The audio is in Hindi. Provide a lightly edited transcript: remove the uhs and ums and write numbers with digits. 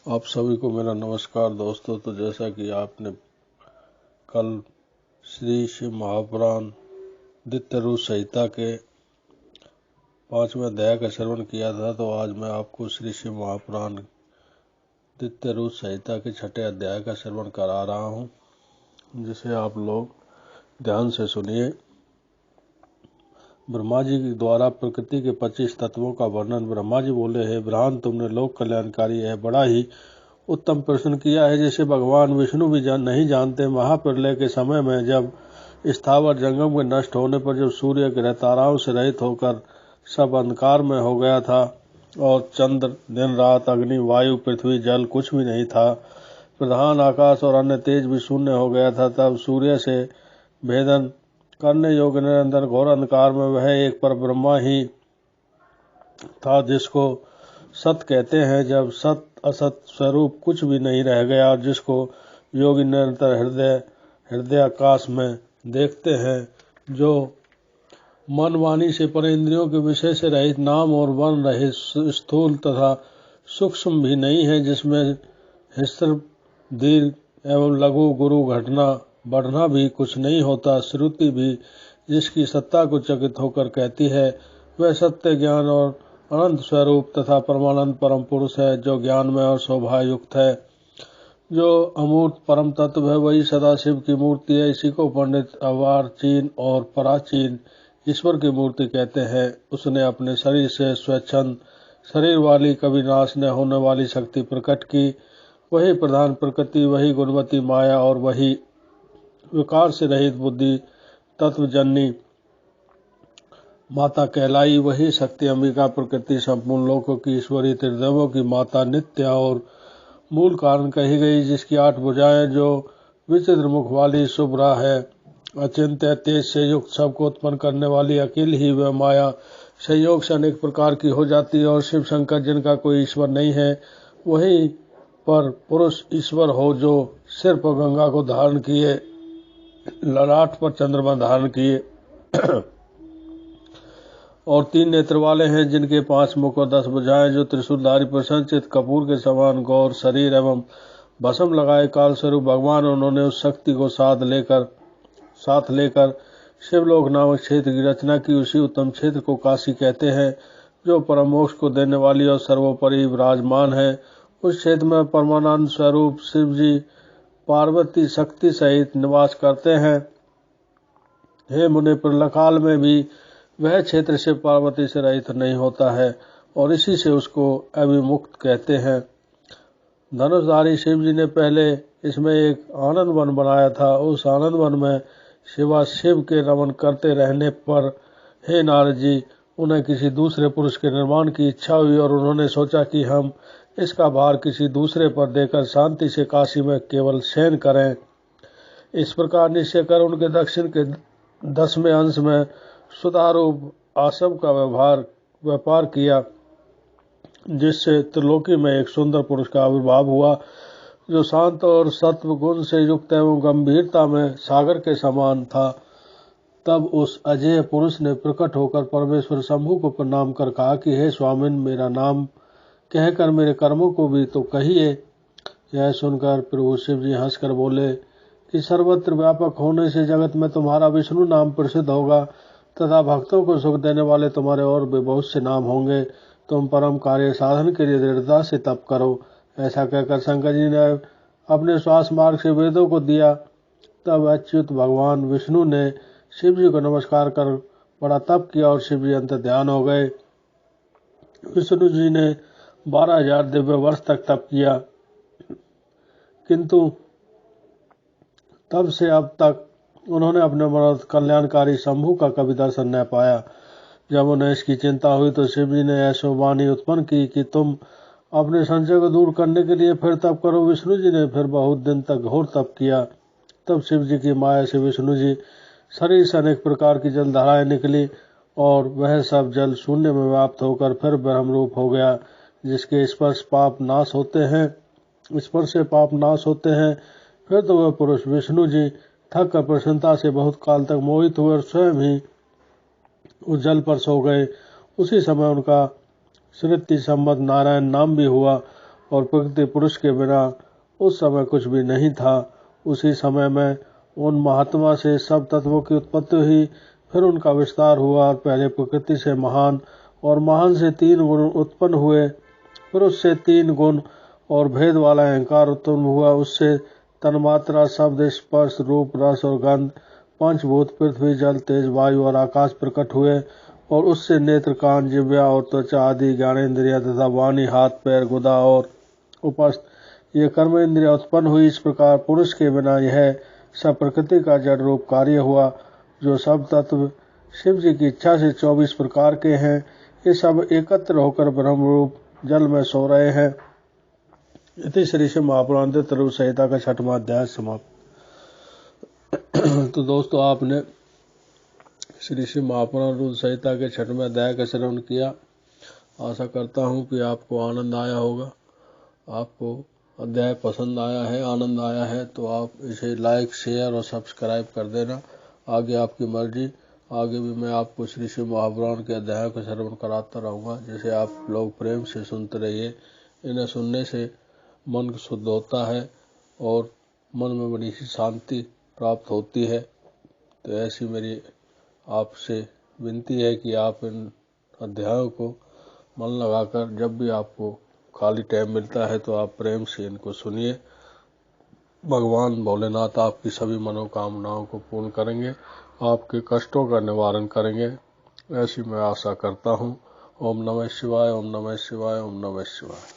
आप सभी को मेरा नमस्कार दोस्तों। तो जैसा कि आपने कल श्री शिव महापुराण द्वितीय रूप संहिता के 5वें अध्याय का श्रवण किया था, तो आज मैं आपको श्री शिव महापुराण द्वितीय रूप संहिता के 6ठे अध्याय का श्रवण करा रहा हूँ, जिसे आप लोग ध्यान से सुनिए। ब्रह्मा जी के द्वारा प्रकृति के 25 तत्वों का वर्णन। ब्रह्मा जी बोले, हे ब्राह्मण, तुमने लोक कल्याणकारी है बड़ा ही उत्तम प्रश्न किया है, जिसे भगवान विष्णु भी नहीं जानते। महाप्रलय के समय में जब स्थावर जंगम के नष्ट होने पर जब सूर्य ग्रह ताराओं से रहित होकर सब अंधकार में हो गया था और चंद्र, दिन रात, अग्नि, वायु, पृथ्वी, जल कुछ भी नहीं था, प्रधान आकाश और अन्य तेज भी शून्य हो गया था, तब सूर्य से भेदन करने योग्य निरंतर घोर अंधकार में वह एक पर ब्रह्मा ही था, जिसको सत कहते हैं। जब सत असत स्वरूप कुछ भी नहीं रह गया और जिसको योगी निरंतर हृदय आकाश में देखते हैं, जो मन वाणी से पर इंद्रियों के विषय से रहित, नाम और वर्ण रहित, स्थूल तथा सूक्ष्म भी नहीं है, जिसमें हिस्र, दीर्घ एवं लघु, गुरु, घटना, बढ़ना भी कुछ नहीं होता, श्रुति भी जिसकी सत्ता को चकित होकर कहती है, वह सत्य, ज्ञान और अनंत स्वरूप तथा परमानंद परम पुरुष है, जो ज्ञान में और शोभा युक्त है। जो अमूर्त परम तत्व है वही सदाशिव की मूर्ति है। इसी को पंडित अवारचीन और पराचीन ईश्वर की मूर्ति कहते हैं। उसने अपने शरीर से स्वच्छंद शरीर वाली, कभी नाश न होने वाली शक्ति प्रकट की। वही प्रधान प्रकृति, वही गुणवती माया और वही विकार से रहित बुद्धि तत्वजननी माता कहलाई। वही शक्ति अंबिका प्रकृति संपूर्ण लोकों की ईश्वरी, त्रिदेवों की माता, नित्या और मूल कारण कही गई, जिसकी 8 भुजाएं, जो विचित्र मुख वाली शुभ्रा है, अचिंत्य तेज से युक्त, सबको उत्पन्न करने वाली, अकेली ही वह माया संयोग से अनेक प्रकार की हो जाती है। और शिव शंकर, जिनका कोई ईश्वर नहीं है, वही पर पुरुष ईश्वर हो, जो सिर पर गंगा को धारण किए, ललाट पर चंद्रमा धारण किए और 3 नेत्र वाले हैं, जिनके 5 मुख और 10 भुजाएं, जो त्रिशूलधारी प्रसन्नचित कपूर के समान गौर शरीर एवं भस्म लगाए काल स्वरूप भगवान। उन्होंने उस शक्ति को साथ लेकर शिवलोक नामक क्षेत्र की रचना की। उसी उत्तम क्षेत्र को काशी कहते हैं, जो परम मोक्ष को देने वाली और सर्वोपरि विराजमान है। उस क्षेत्र में परमानंद स्वरूप शिव जी पार्वती शक्ति सहित निवास करते हैं। हे मुनि, प्रलयकाल में भी वह क्षेत्र शिव पार्वती से रहित नहीं होता है और इसी से उसको अभिमुक्त कहते हैं। धनुषधारी शिव जी ने पहले इसमें एक आनंद वन बनाया था। उस आनंद वन में शिवा शिव के रमन करते रहने पर हे नारद जी, उन्हें किसी दूसरे पुरुष के निर्माण की इच्छा हुई और उन्होंने सोचा कि हम इसका भार किसी दूसरे पर देकर शांति से काशी में केवल शयन करें। इस प्रकार निश्चय कर उनके दक्षिण के 10वें अंश में सुधारूप आसव का व्यापार किया, जिससे त्रिलोकी में एक सुंदर पुरुष का आविर्भाव हुआ, जो शांत और सत्व गुण से युक्त एवं गंभीरता में सागर के समान था। तब उस अजेय पुरुष ने प्रकट होकर परमेश्वर शंभु को प्रणाम कर कहा कि हे स्वामिन, मेरा नाम कहकर मेरे कर्मों को भी तो कहिए। यह सुनकर प्रभु शिव जी हंसकर बोले कि सर्वत्र व्यापक होने से जगत में तुम्हारा विष्णु नाम प्रसिद्ध होगा तथा भक्तों को सुख देने वाले तुम्हारे और भी बहुत से नाम होंगे। तुम परम कार्य साधन के लिए दृढ़ता से तप करो। ऐसा कहकर शंकर जी ने अपने श्वास मार्ग से वेदों को दिया। तब अच्युत भगवान विष्णु ने शिव जी को नमस्कार कर बड़ा तप किया और शिव जी अंतर ध्यान हो गए। विष्णु जी ने 12,000 दिव्य वर्ष तक तप किया, किंतु तब से अब तक उन्होंने अपने मनोरथ कल्याणकारी शंभु का कभी दर्शन न पाया। जब उन्हें इसकी चिंता हुई तो शिव जी ने ऐसी वाणी उत्पन्न की कि तुम अपने संशय को दूर करने के लिए फिर तप करो। विष्णु जी ने फिर बहुत दिन तक घोर तप किया। तब शिव जी की माया से विष्णु जी शरीर से अनेक प्रकार की जलधाराएं निकली और वह सब जल शून्य में व्याप्त होकर फिर ब्रह्मरूप हो गया, जिसके स्पर्श से पाप नाश होते हैं। फिर तो वह पुरुष विष्णु जी थक कर प्रसन्नता से बहुत काल तक मोहित हुए और स्वयं ही उस जल पर सो गए। उसी समय उनका श्रुति संबद्ध नारायण नाम भी हुआ और प्रकृति पुरुष के बिना उस समय कुछ भी नहीं था। उसी समय में उन महात्मा से सब तत्वों की उत्पत्ति हुई, फिर उनका विस्तार हुआ। पहले प्रकृति से महान और महान से 3 गुण उत्पन्न हुए, फिर उससे 3 गुण और भेद वाला अहंकार उत्पन्न हुआ। उससे तन्मात्रा, शब्द, स्पर्श, रूप, रस और गंध, पंचभूत पृथ्वी, जल, तेज, वायु और आकाश प्रकट हुए। और उससे नेत्र, कान, जिह्वा और त्वचा आदि ज्ञानेन्द्रिय तथा वाणी, हाथ, पैर, गुदा और उपस्थ ये कर्म इंद्रिया उत्पन्न हुई। इस प्रकार पुरुष के बिना यह सब प्रकृति का जड़ रूप कार्य हुआ। जो सब तत्व शिव जी की इच्छा से 24 प्रकार के हैं, ये सब एकत्र होकर ब्रह्म रूप जल में सो रहे हैं। इति श्री शिव महापुराण तरुण संहिता का 6वां अध्याय समाप्त। तो दोस्तों, आपने श्री शिव महापुराण रूप संहिता के 6वें अध्याय का श्रवण किया। आशा करता हूँ कि आपको आनंद आया होगा। आपको अध्याय पसंद आया है, आनंद आया है तो आप इसे लाइक, शेयर और सब्सक्राइब कर देना। आगे आपकी मर्जी, आगे भी मैं आपको श्री शिव महापुराण के अध्याय का श्रवण कराता रहूँगा, जिसे आप लोग प्रेम से सुनते रहिए। इन्हें सुनने से मन शुद्ध होता है और मन में बड़ी सी शांति प्राप्त होती है। तो ऐसी मेरी आपसे विनती है कि आप इन अध्यायों को मन लगाकर जब भी आपको खाली टाइम मिलता है तो आप प्रेम से इनको सुनिए। भगवान भोलेनाथ आपकी सभी मनोकामनाओं को पूर्ण करेंगे, आपके कष्टों का निवारण करेंगे, ऐसी मैं आशा करता हूँ। ओम नमः शिवाय, ओम नमः शिवाय, ओम नमः शिवाय।